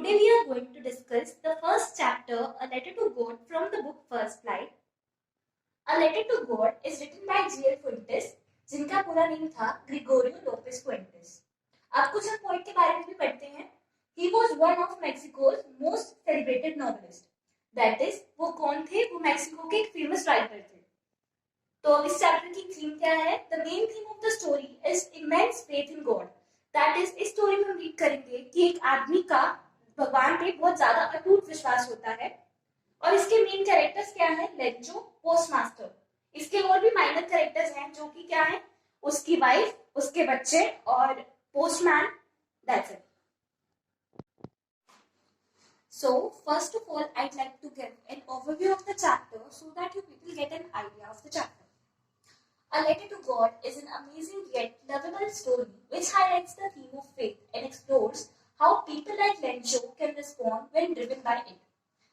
Today we are going to discuss the first chapter, A Letter to God, from the book First Flight. A Letter to God is written by G.L. Fuentes, जिनका पूरा name था ग्रिगोरियो Lopez फुएंटेस। आप कुछ हम poet के बारे में भी पढ़ते हैं। He was one of Mexico's most celebrated novelists. That is, वो कौन थे? वो मैक्सिको के एक फेमस राइटर थे। तो इस चैप्टर की थीम क्या है? The main theme of the story is immense faith in God. That is, इस स्टोरी में हम रीड करेंगे कि एक आदमी का भगवान पे बहुत ज्यादा अटूट विश्वास होता है। और इसके मेन कैरेक्टर्स क्या है? Lencho, postmaster. इसके और भी माइनर कैरेक्टर्स हैं जो कि क्या है? उसकी वाइफ, उसके बच्चे और postman. That's it. So, first of all, I'd like to give an overview of the chapter so that you people get an idea of the chapter. A Letter to God is an amazing yet lovable story which highlights the theme of faith and explores how people like Lencho can respond when driven by it.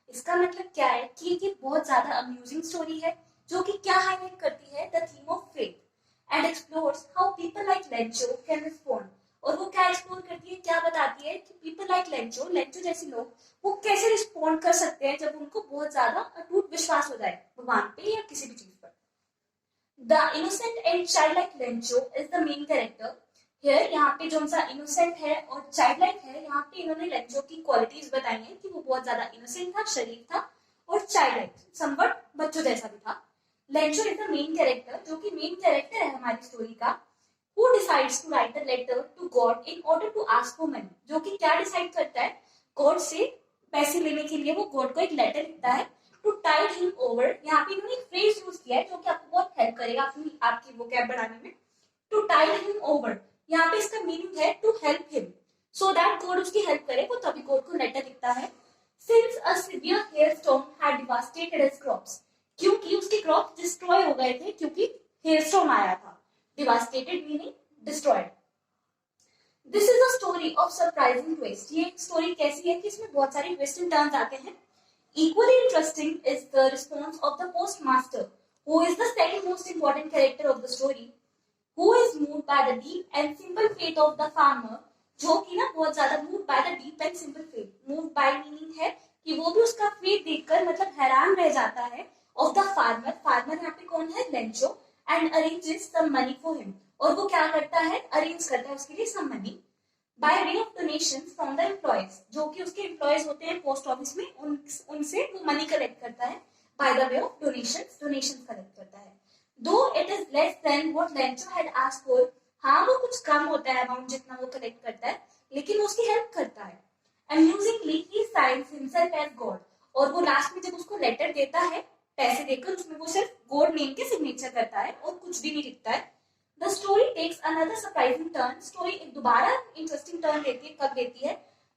इसका मतलब क्या है कि ये बहुत ज्यादा amusing story है जो कि क्या हाईलाइट करती है? The theme of faith and explores how people like Lencho can respond. और वो क्या एक्सप्लोर करती है, क्या बताती है कि पीपल लाइक लेंचो, लेंचो जैसे लोग वो कैसे रिस्पॉन्ड कर सकते हैं जब उनको बहुत ज्यादा अटूट विश्वास हो जाए भगवान पे या किसी भी चीज पर। The innocent and child like Lencho is the main character here. यहाँ पे जो सा इनोसेंट है और चाइल्ड लाइक है, यहाँ पे इन्होंने लेंचो की क्वालिटीज बताई हैं कि वो बहुत ज्यादा इनोसेंट था, शरीफ था और चाइल्ड लाइक, समवट बच्चों जैसा भी था। Lencho is the main character जो कि मेन कैरेक्टर है हमारी स्टोरी का, who decides to write a letter to God in order to ask for money। जो कि क्या डिसाइड करता है? गॉड से पैसे लेने के लिए वो गॉड को एक लेटर लिखता है टू टाइड हिम ओवर। यहाँ पे इन्होंने एक फ्रेज यूज किया है जो कि आपको बहुत हेल्प करेगा अपनी आपकी वोकैब बढ़ाने में। टू टाइड हिम ओवर, यहाँ पे इसका मीनिंग है to help him, so that God उसकी हेल्प करे। वो तभी गॉड को लेटर लिखता है। Since a severe hailstorm had devastated his crops, क्योंकि उसके क्रॉप डिस्ट्रॉय हो गए थे क्योंकि हेयरस्टॉर्म आया था। Devastated meaning destroyed. This is a story of surprising twist. ये स्टोरी कैसी है कि इसमें बहुत सारे ट्विस्ट एंड टर्न्स आते हैं। Equally interesting is the response of the postmaster, who is the second most important character of the story, who is moved by the deep and simple faith of the farmer, जो कि ना बहुत ज्यादा moved by the deep and simple faith. Moved by meaning है कि वो भी उसका faith देखकर मतलब हैरान रह जाता है। Of the farmer, farmer यहाँ पे कौन है? Lencho. And arranges some money for him, और वो क्या करता है? अरेंज करता है उसके लिए some money by way of donations from the employees, जो कि उसके एम्प्लॉयज होते हैं पोस्ट ऑफिस में, उनसे वो मनी कलेक्ट करता है by the way of donations collect करता है। Though it is less than what Lencho had asked for, हाँ वो कुछ कम होता है अमाउंट जितना वो कलेक्ट करता है, लेकिन वो उसकी हेल्प करता है। Amusingly, he signs himself as God, और वो लास्ट में जब उसको लेटर देता है पैसे देकर, उसमें वो सिर्फ गॉड नेम के सिग्नेचर करता है और कुछ भी नहीं लिखता है। The story takes another surprising turn. Story एक दोबारा इंटरेस्टिंग टर्न लेती है। कब लेती है?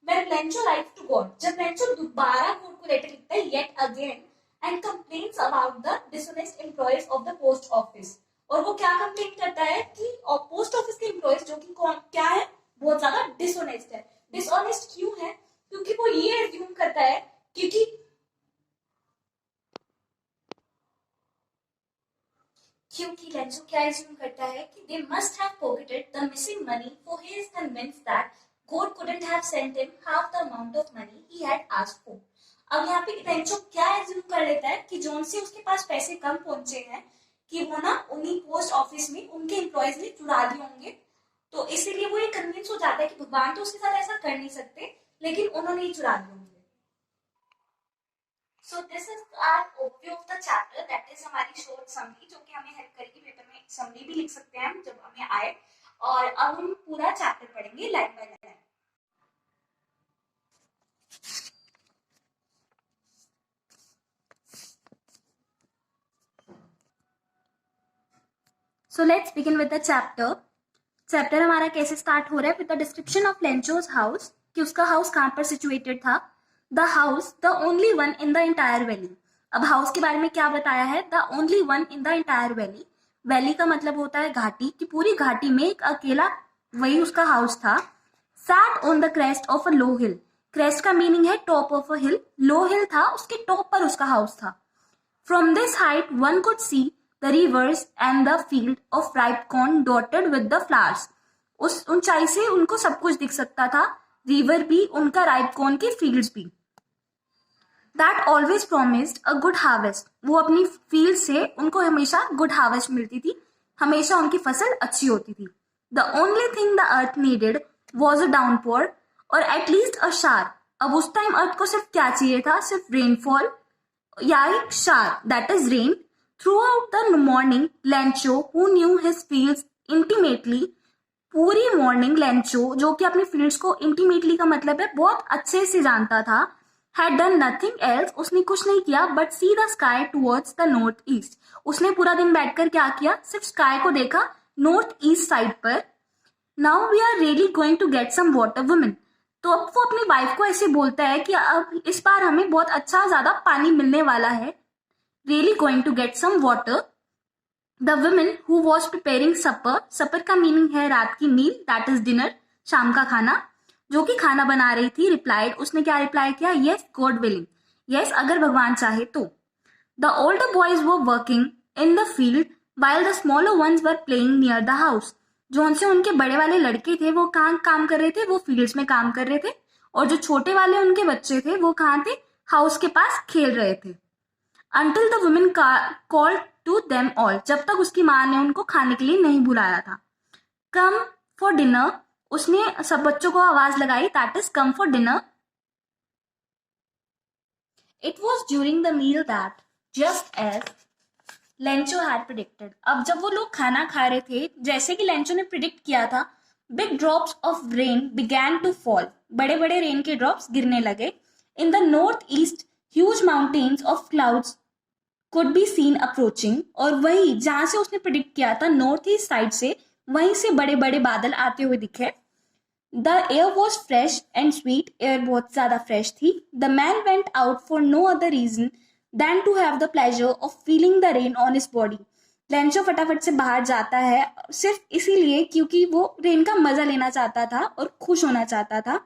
When Lencho writes to God, जब लेंचो दोबारा गॉड को लेटर लिखता है yet again and complains about the dishonest employees of the post office. और वो क्या कंप्लेन करता है कि पोस्ट ऑफिस के एम्प्लॉयज जो कि कौन क्या है? बहुत ज्यादा डिसऑनेस्ट है। डिसऑनेस्ट क्यों है? क्योंकि वो ये एज्यूम करता है क्योंकि लेंचो क्या एज्यूम करता है कि they must have pocketed the missing money, for he is convinced that God couldn't have sent him half the amount of money he had asked for। अब यहाँ पे लेंचो क्या एज्यूम कर लेता है कि जोन से उसके पास पैसे कम पहुंचे हैं कि वो ना उन्हीं पोस्ट ऑफिस में उनके एम्प्लॉयज ने चुरा लिए होंगे, तो इसीलिए वो ये कन्विंस हो जाता है कि भगवान तो उसके साथ ऐसा कर नहीं सकते, लेकिन उन्होंने ही चुरा लिए होंगे। So this is our overview of the chapter, that is हमारी short summary जो कि हमें हेल्प करेगी पेपर में। summary भी लिख सकते हैं हम जब हमें आए। और अब हम पूरा चैप्टर पढ़ेंगे line by line. So let's begin with the chapter. Chapter हमारा कैसे स्टार्ट हो रहा है? With the description of Lencho's house, कि उसका हाउस कहाँ पर सिचुएटेड था। The house the only one in the entire valley. अब हाउस के बारे में क्या बताया है? The only one in the entire valley. Valley का मतलब होता है घाटी, कि पूरी घाटी में एक अकेला वही उसका हाउस था। Sat on the crest of a low hill. Crest का मीनिंग है टॉप ऑफ अ हिल। लो हिल था, उसके टॉप पर उसका हाउस था। From this height one could see the reverse and the field of ripe corn dotted with the flowers. उस ऊंचाई से उनको सब कुछ दिख सकता था। रिवर भी, उनका राइप कॉर्न के फील्ड्स भी। That always promised a good harvest, वो अपनी फील्ड से उनको हमेशा गुड हार्वेस्ट मिलती थी, हमेशा उनकी फसल अच्छी होती थी। The only thing the earth needed was a downpour और एटलीस्ट अ शार। अब उस टाइम अर्थ को सिर्फ क्या चाहिए था, सिर्फ रेनफॉल या एक शार, that is rain. Through out the morning Lencho who knew his fields intimately, पूरी मॉर्निंग लेंचो जो कि अपने फील्ड्स को इंटीमेटली का मतलब है बहुत अच्छे से जानता था, हैड डन नथिंग एल्स, उसने कुछ नहीं किया but see the sky towards the north east. उसने पूरा दिन बैठकर क्या किया, सिर्फ स्काई को देखा नॉर्थ ईस्ट साइड पर। Now we are really going to get some water women, तो अब वो अपनी वाइफ को ऐसे बोलता है कि अब इस बार हमें बहुत अच्छा ज्यादा पानी मिलने वाला है, really going to get some water. The women who was preparing supper, supper का मीनिंग है रात की मील, दैट इज डिनर, शाम का खाना, जो कि खाना बना रही थी, रिप्लाइड, उसने क्या रिप्लाई किया, यस गॉड विलिंग, यस अगर भगवान चाहे तो। The older boys were working in the field while the smaller ones were playing near the house, जो उनसे उनके बड़े वाले लड़के थे वो कहाँ काम कर रहे थे, वो फील्ड्स में काम कर रहे थे, और जो छोटे वाले उनके बच्चे थे वो कहाँ थे, हाउस के पास खेल रहे थे। Until the women called to them all, जब तक उसकी माँ ने उनको खाने के लिए नहीं बुलाया था। Come for dinner, उसने सब बच्चों को आवाज लगाई, that is come for dinner. It was during the meal that, just as Lencho had predicted, अब जब वो लोग खाना खा रहे थे, जैसे कि लेंचो ने प्रिडिक्ट किया था, big drops of rain began to fall, बड़े बड़े रेन के ड्रॉप्स गिरने लगे। In the northeast, huge mountains of clouds could be seen approaching, और वही जहां से उसने प्रिडिक्ट किया था नॉर्थ ईस्ट साइड से, वहीं से बड़े बड़े बादल आते हुए दिखे। The air was fresh and sweet, air बहुत ज्यादा फ्रेश थी। The man went out for no other reason than to have the pleasure of feeling the rain on his body. Lencho फटाफट से बाहर जाता है सिर्फ इसीलिए क्योंकि वो रेन का मजा लेना चाहता था और खुश होना चाहता था।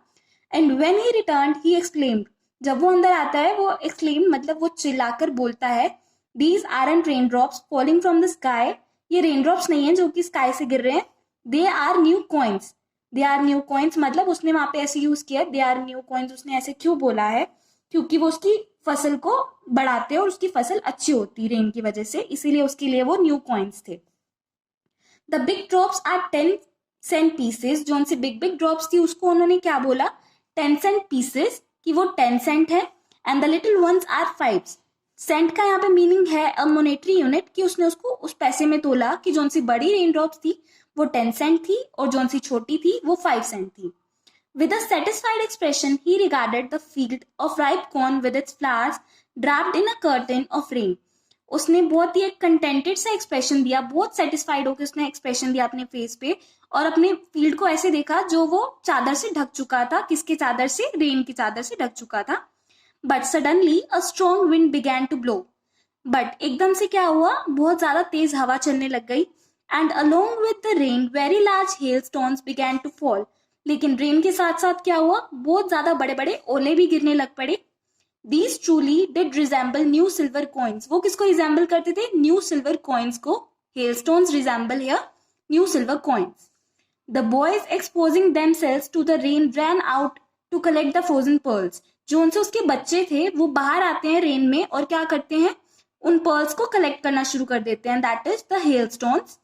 And when he return he exclaimed, जब वो अंदर आता है वो एक्सक्लेम मतलब वो चिल्लाकर बोलता है, These aren't raindrops falling from the sky. ये रेनड्रॉप्स नहीं है जो कि स्काई से गिर रहे हैं। They are new coins. They are new coins मतलब उसने वहां पे ऐसे यूज किया। They are new coins उसने ऐसे क्यों बोला है, क्योंकि वो उसकी फसल को बढ़ाते हैं और उसकी फसल अच्छी होती है रेन की वजह से, इसीलिए उसके लिए वो न्यू कॉइन्स थे। The big drops are 10 cent pieces, जो उनसे बिग बिग ड्रॉप्स थी उसको उन्होंने क्या बोला, 10 सेंट पीसेस, कि वो 10 सेंट है। And the little ones are 5। Cent का यहाँ पे मीनिंग है अ मोनेटरी यूनिट, कि उसने उसको उस पैसे में तोला कि जो सी बड़ी रेन ड्रॉप्स थी वो 10 सेंट थी और जो सी छोटी थी वो 5 सेंट थी। With a satisfied expression he regarded the field of ripe corn with its flowers draped in a curtain of rain. उसने बहुत ही एक कंटेंटेड सा एक्सप्रेशन दिया, बहुत सेटिस्फाइड होकर उसने एक्सप्रेशन दिया अपने फेस पे, और अपने फील्ड को ऐसे देखा जो वो चादर से ढक चुका था, किसके चादर से, रेन की चादर से ढक चुका था। But suddenly a strong wind began to blow, but एकदम से क्या हुआ, बहुत ज्यादा तेज हवा चलने लग गई। And along with the rain very large hailstones began to fall, लेकिन रेन के साथ साथ क्या हुआ, बहुत ज्यादा बड़े बड़े ओले भी गिरने लग पड़े। These truly did resemble new silver coins. वो किसको रिजेंबल करते थे, न्यू सिल्वर कॉइन्स को। hailstones resemble here new silver coins. The boys exposing themselves to the rain ran out to collect the frozen pearls. जो उनसे उसके बच्चे थे वो बाहर आते हैं रेन में और क्या करते हैं, उन पर्ल्स को कलेक्ट करना शुरू कर देते हैं, that is the hailstones.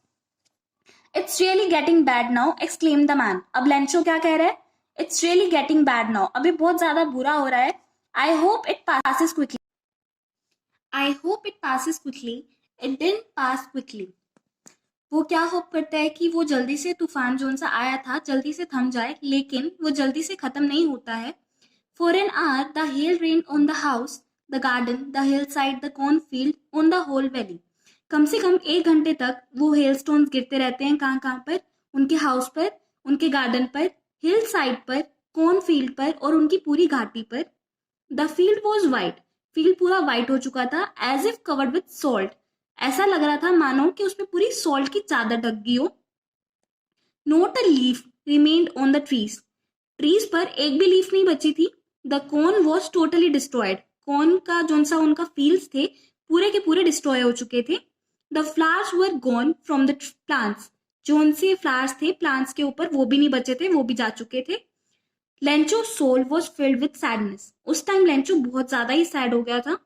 It's really getting bad now, exclaimed the man. अब लेंचो क्या कह रहा है, It's really getting bad now. अभी बहुत ज्यादा बुरा हो रहा है। I hope it passes quickly. I hope it passes quickly. It didn't pass quickly. वो क्या होप करता है कि वो जल्दी से तूफान जो सा आया था जल्दी से थम जाए, लेकिन वो जल्दी से खत्म नहीं होता है। For an hour, the hail rained on the house, the garden, the hillside, the cornfield, on the whole valley. कम से कम 1 घंटे तक वो हेल स्टोन्स गिरते रहते हैं, कहाँ कहाँ पर, उनके हाउस पर, उनके गार्डन पर, हिल साइड पर, कॉर्नफील्ड पर और उनकी पूरी घाटी पर। The field was white, field पूरा वाइट हो चुका था, as if covered with salt, ऐसा लग रहा था मानो कि उसमें पूरी सॉल्ट की चादर ढक गई हो। Note a leaf remained on the trees, trees पर एक भी लीफ नहीं बची थी। The corn was totally destroyed, corn का जो सा उनका फील्ड्स थे पूरे के पूरे डिस्ट्रॉय हो चुके थे। The flowers were gone from the plants, जो उनसे फ्लावर्स थे प्लांट्स के ऊपर वो भी नहीं बचे थे, वो भी जा चुके थे। Lencho soul was filled with sadness. उस टाइम लेंचो बहुत ज्यादा ही सैड हो गया था।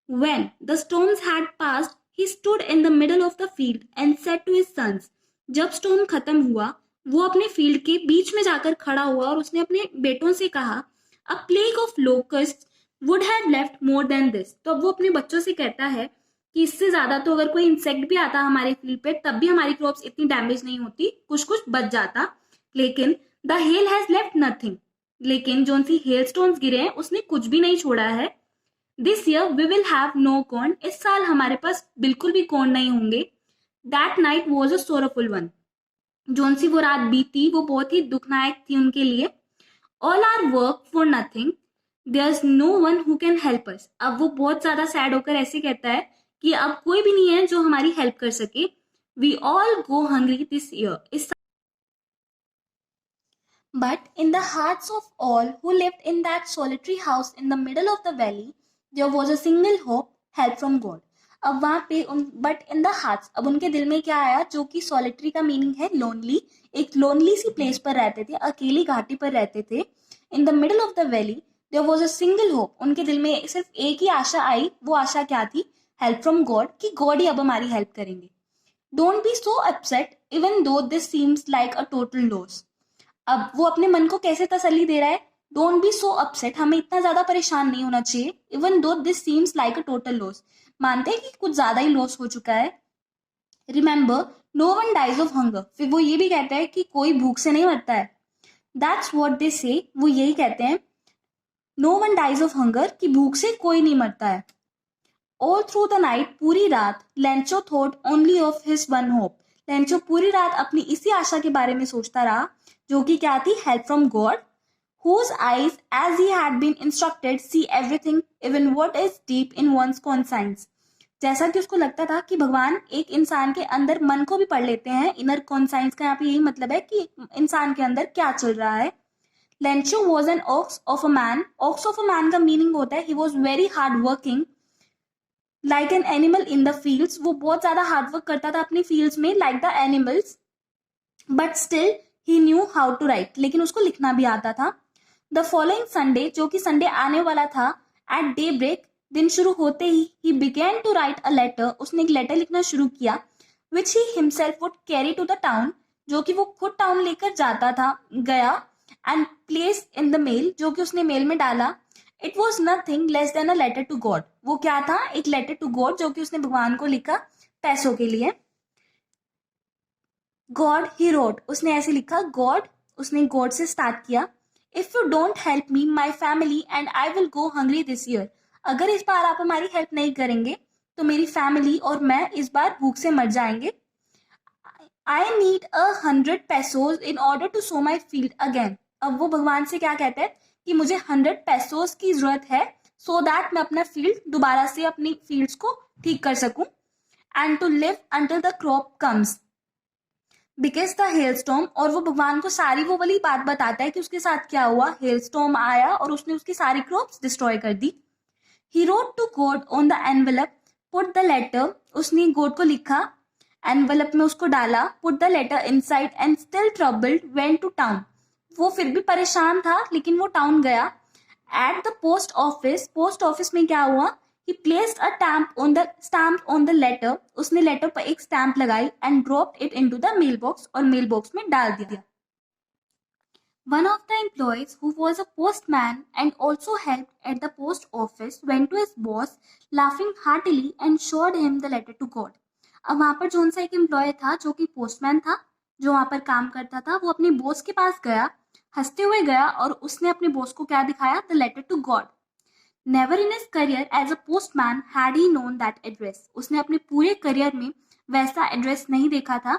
When the storms had passed, he stood in the middle of the field and said to his sons, जब स्टॉर्म खत्म हुआ वो अपने फील्ड के बीच में जाकर खड़ा हुआ और उसने अपने बेटों से कहा, A plague of locusts would have left more than this। तो अब वो अपने बच्चों से कहता है कि इससे ज्यादा तो अगर कोई इंसेक्ट भी आता हमारे फील्ड पे तब भी हमारी क्रॉप्स इतनी डैमेज नहीं होती, कुछ कुछ बच जाता, लेकिन the hell has left nothing. लेकिन जो सी हेल स्टोन्स गिरे हैं उसने कुछ भी नहीं छोड़ा है। This year we will have no corn. इस साल हमारे पास बिल्कुल भी कॉर्न नहीं होंगे। That night was a sorrowful one. जोन सी वो रात बीती वो बहुत ही दुखनायक थी उनके लिए। All our work for nothing, there is no one who can help us. अब वो बहुत ज्यादा सैड होकर ऐसे कहता है कि अब कोई भी नहीं है जो हमारी हेल्प कर सके। We all go hungry this year. But in the hearts of all who lived in that solitary house in the middle of the valley, there was a single hope, help from God. अब वहां पे but in the hearts, अब उनके दिल में क्या आया, जो कि सॉलिटरी का मीनिंग है लोनली, एक लोनली सी प्लेस पर रहते थे, अकेली घाटी पर रहते थे। In the middle of the valley there was a single hope, उनके दिल में सिर्फ एक ही आशा आई। वो आशा क्या थी? हेल्प फ्रॉम गॉड, कि गॉड ही अब हमारी हेल्प करेंगे। Don't be so upset even though this seems like a total loss. अब वो अपने मन को कैसे तसल्ली दे रहा है? डोंट बी सो अपसेट, हमें इतना ज्यादा परेशान नहीं होना चाहिए। Even though this seems like a total loss, मानते हैं कि कुछ ज्यादा ही लॉस हो चुका है। Remember no one dies of hunger, फिर वो ये भी कहता है कि कोई भूख से नहीं मरता है। दैट्स व्हाट दे से, वो यही कहते हैं, no one dies of hunger, कि भूख से कोई नहीं मरता है। ऑल थ्रू द नाइट, पूरी रात, Lencho thought only of his one hope, Lencho पूरी रात अपनी इसी आशा के बारे में सोचता रहा, जो कि क्या थी? Help from God, whose eyes, as he had been instructed, see everything, even what is deep in one's conscience। जैसा कि उसको लगता था कि भगवान एक इंसान के अंदर मन को भी पढ़ लेते हैं। इनर कॉन्साइंस का यहाँ पे यही मतलब है कि इंसान के अंदर क्या चल रहा है। Lencho was an ox of a man, ox of a man का मीनिंग होता है he was very hard working, like an animal in the fields, वो बहुत ज्यादा हार्डवर्क करता था अपनी फील्ड्स में, like the animals. But still he knew how to write, लेकिन उसको लिखना भी आता था। द फॉलोइंग संडे, जो कि संडे आने वाला था, एट डे ब्रेक, दिन शुरू होते ही begin to write a letter, उसने एक लेटर लिखना शुरू किया, which he himself would carry to the town, जो कि वो खुद टाउन लेकर जाता था, गया, and place in the mail, जो कि उसने मेल में डाला। It was nothing less than a letter to God, वो क्या था? एक लेटर टू गॉड, जो कि उसने भगवान को लिखा पैसों के लिए। गॉड ही रोट, उसने ऐसे लिखा गॉड, उसने गॉड से स्टार्ट किया। If you don't help me my family and I will go hungry this year, अगर इस बार आप हमारी हेल्प नहीं करेंगे तो मेरी फैमिली और मैं इस बार भूख से मर जाएंगे। I need 100 pesos in order to sow my field again. अब वो भगवान से क्या कहते हैं कि मुझे 100 pesos की जरूरत है, सो दैट मैं अपना फील्ड दोबारा से अपनी फील्ड्स को ठीक कर सकूं, and to live until the crop comes because the hailstorm. और वो भगवान को सारी वो वाली बात बताता है कि उसके साथ क्या हुआ। हेलस्टॉर्म आया और उसने उसकी सारी क्रॉप्स डिस्ट्रॉय कर दी। He wrote to God on the envelope, put the letter, उसने गॉड को लिखा, एनवेलप में उसको डाला, put the letter inside and still troubled went to town, वो फिर भी परेशान था लेकिन वो टाउन गया। At the post office, post office में क्या हुआ? He placed a stamp on the letter, उसने लेटर पर एक स्टैम्प लगाई, and dropped it into the mailbox, और मेल बॉक्स में डाल दिया। One of the employees, who was a postman and also helped at the post office, went to his boss, laughing heartily, and showed him the letter to God। अब वहां पर zone सा एक employ था जो कि पोस्टमैन था, जो वहां पर काम करता था, वो अपने बॉस के पास गया, हंसते हुए गया, और उसने अपने बॉस को क्या दिखाया? The letter to God. Never in his career as a postman had he known that address, उसने अपने पूरे करियर में वैसा एड्रेस नहीं देखा था।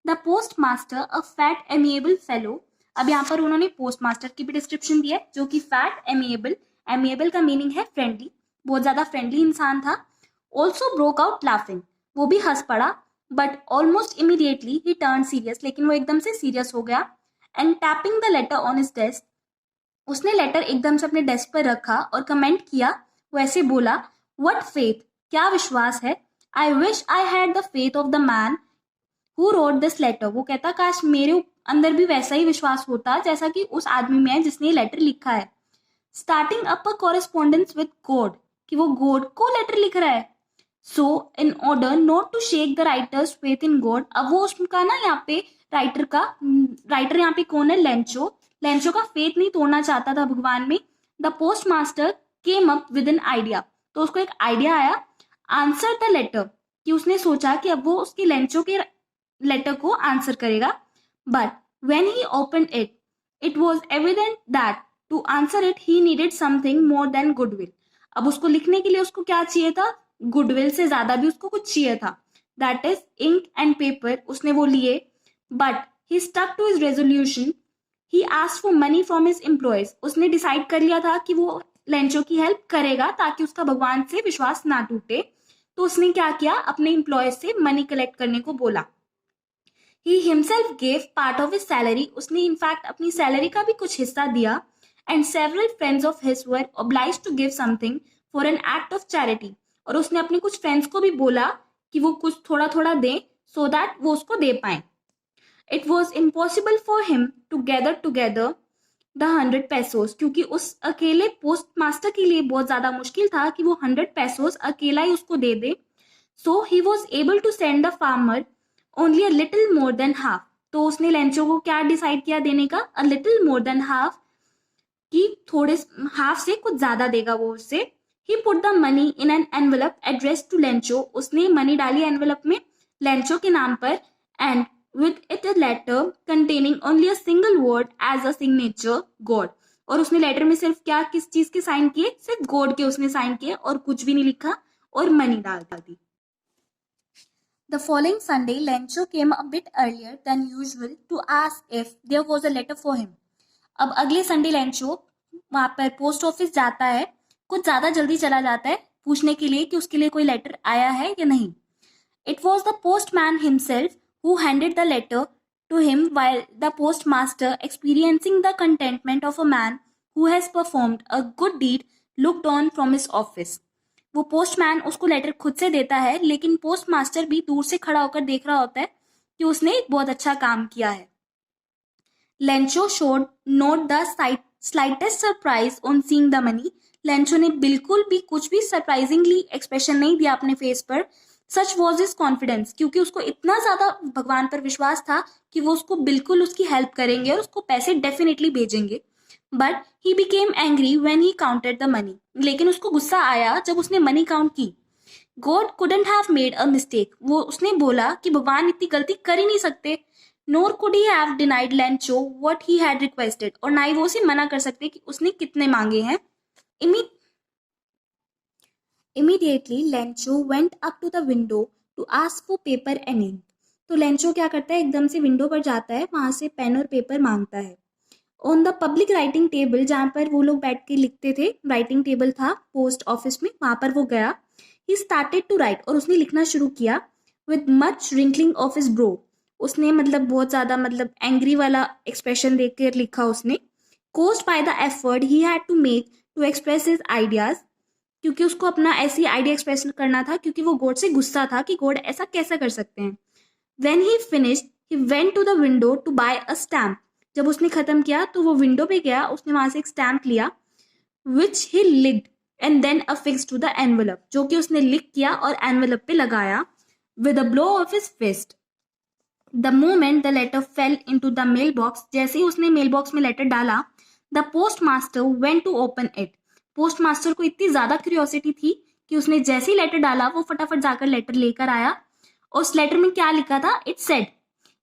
The post master, a fat amiable fellow. अब यहाँ पर उन्होंने पोस्ट मास्टर की भी डिस्क्रिप्शन दी है, जो कि फैट एमिएबल, एमिएबल का मीनिंग है फ्रेंडली, बहुत ज्यादा फ्रेंडली इंसान था। ऑल्सो ब्रोक आउट लाफिंग, वो भी हंस पड़ा, but almost immediately he turn serious, लेकिन वो एकदम से सीरियस हो गया। And tapping the later on his desk, उसने लेटर एकदम से अपने डेस्क पर रखा और कमेंट किया, वो ऐसे बोला, व्हाट फेथ, क्या विश्वास है, I wish I had the faith of the man who wrote this letter. वो कहता काश अंदर भी वैसा ही विश्वास होता जैसा कि उस आदमी में है जिसने ये लेटर लिखा है। Starting up a correspondence with God, कि वो गॉड को लेटर लिख रहा है। So in order not to shake the writer's faith in God, अब वो उसका ना यहाँ पे राइटर यहाँ पे कौन है, लेंचो का फेथ नहीं तोड़ना चाहता था भगवान में। The post master came up with an idea, तो उसको एक आइडिया आया। आंसर द लेटर, कि उसने सोचा कि अब वो उसकी लेंचो के लेटर को आंसर करेगा। But when he open it, it was evident that to answer it he needed something more than goodwill. अब उसको लिखने के लिए उसको क्या चाहिए था, गुडविल से ज्यादा भी उसको कुछ चाहिए था, that is ink and paper. उसने वो लिए, but he stuck to his resolution. He asked for money from his employees, उसने डिसाइड कर लिया था कि वो लेंचो की हेल्प करेगा ताकि उसका भगवान से विश्वास ना टूटे। तो उसने क्या किया, अपने एम्प्लॉयज से मनी कलेक्ट करने को बोला। He himself gave part of his salary, उसने इनफैक्ट अपनी सैलरी का भी कुछ हिस्सा दिया। And several friends of his were obliged to give something for an act of charity, और उसने अपने कुछ फ्रेंड्स को भी बोला कि वो कुछ थोड़ा थोड़ा दें सो दैट वो उसको दे पाए। It was impossible for him to gather together the 100 pesos, क्योंकि उस अकेले पोस्ट मास्टर के लिए बहुत ज्यादा मुश्किल था कि वो 100 पैसोस अकेला ही उसको दे दे। So he was able to send the farmer only a little more than half, तो उसने लेंचो को क्या डिसाइड किया देने का, a little more than half, कि थोड़े हाफ से कुछ ज्यादा देगा वो उससे। He put the money in an envelope address to Lencho, उसने मनी डाली एनवेलप में लेंचो के नाम पर। And with it a letter containing only a single word as a signature, God, और उसने लेटर में सिर्फ क्या किस चीज के साइन किए, सिर्फ गॉड के उसने साइन किए और कुछ भी नहीं लिखा, और मनी डाल दी। The following Sunday, Lencho came a bit earlier than usual to ask if there was a letter for him. अब अगले संडे लेंचो वहां पर पोस्ट ऑफिस जाता है, कुछ ज्यादा जल्दी चला जाता है पूछने के लिए कि उसके लिए कोई लेटर आया है या नहीं। It was the postman himself who handed the letter to him, while the postmaster, experiencing the contentment of a man who has performed a good deed, looked on from his office. वो postman उसको letter खुद से देता है, लेकिन postmaster भी दूर से खड़ा होकर देख रहा होता है कि उसने एक बहुत अच्छा काम किया है। Lencho showed not the slightest surprise on seeing the money. Lencho ने बिल्कुल भी कुछ भी सरप्राइजिंगली एक्सप्रेशन नहीं दिया अपने फेस पर। सच वॉज हिज कॉन्फिडेंस, क्योंकि उसको इतना ज्यादा भगवान पर विश्वास था कि वो उसको बिल्कुल उसकी हेल्प करेंगे और उसको पैसे डेफिनेटली भेजेंगे। But he became angry when he counted the money, लेकिन उसको गुस्सा आया जब उसने मनी काउंट की। God couldn't have made a mistake, वो उसने बोला कि भगवान इतनी गलती कर ही नहीं सकते। Nor could he have denied Lencho what he had requested, और ना ही वो उसे मना कर सकते कि उसने कितने मांगे हैं। Immediately, Lencho went up to the window to ask for paper and ink. तो लेंचो क्या करता है, एकदम से विंडो पर जाता है, वहां से पेन और पेपर मांगता है। On the public writing table, जहां पर वो लोग बैठ के लिखते थे, राइटिंग टेबल था पोस्ट ऑफिस में, वहां पर वो गया। ही स्टार्टेड टू राइट, और उसने लिखना शुरू किया। With much wrinkling of his brow, उसने बहुत ज्यादा एंग्री वाला एक्सप्रेशन देकर लिखा उसने। Caused by the effort he had to make to express his ideas, क्योंकि उसको अपना ऐसी आइडिया एक्सप्रेस करना था, क्योंकि वो गॉड से गुस्सा था कि गॉड ऐसा कैसा कर सकते हैं। When he finished, he went to the window to buy a stamp. जब उसने खत्म किया तो वो विंडो पे गया, उसने वहां से एक स्टैम्प लिया, which he licked and then affixed to the envelope, जो कि उसने लिख किया और एनवेलप पे लगाया with a blow of his fist. The moment the letter fell into the mailbox, जैसे ही उसने मेल बॉक्स में लेटर डाला, the postmaster went to open it. Postmaster को इतनी ज्यादा क्यूरियोसिटी थी कि उसने जैसे ही लेटर डाला वो फटाफट जाकर लेटर लेकर आया। और उस लेटर में क्या लिखा था, it said,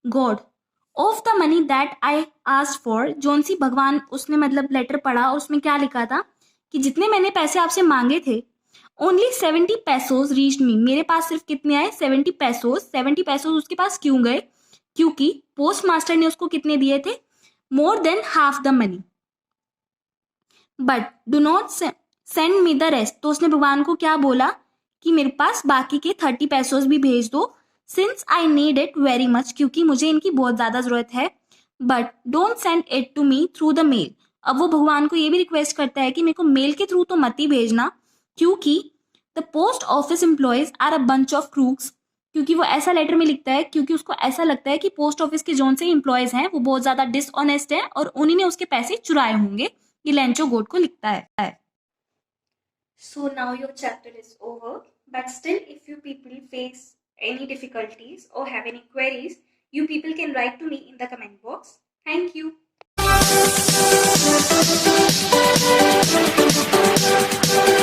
God of the money that I asked for, जोन सी भगवान, उसने लेटर पढ़ा और उसमें क्या लिखा था कि जितने मैंने पैसे आपसे मांगे थे, ओनली 70 पैसोज रीच्ड मी, मेरे पास सिर्फ कितने आए, 70 पैसोज। 70 पैसोज उसके पास क्यों गए, क्योंकि पोस्ट मास्टर ने उसको कितने दिए थे, मोर than half the money. But do not send me the rest, तो उसने भगवान को क्या बोला कि मेरे पास बाकी के 30 पैसोज भी भेज दो, since I need it very much, क्योंकि मुझे इनकी बहुत ज्यादा जरूरत है। But don't send it to me through the mail, अब वो भगवान को ये भी रिक्वेस्ट करता है कि मेरे को मेल के थ्रू तो मत ही भेजना, क्योंकि the post office employees are a bunch of crooks, क्योंकि वो ऐसा लेटर में लिखता है क्योंकि उसको ऐसा लगता है कि पोस्ट ऑफिस के जोन से एम्प्लॉयज हैं वो बहुत ज्यादा डिसऑनेस्ट हैं और उन्हीं ने उसके पैसे चुराए होंगे। ये लेंचो गोड को लिखता है। So now your chapter is over, but still if you people face any difficulties or have any queries, you people can write to me in the comment box. Thank you.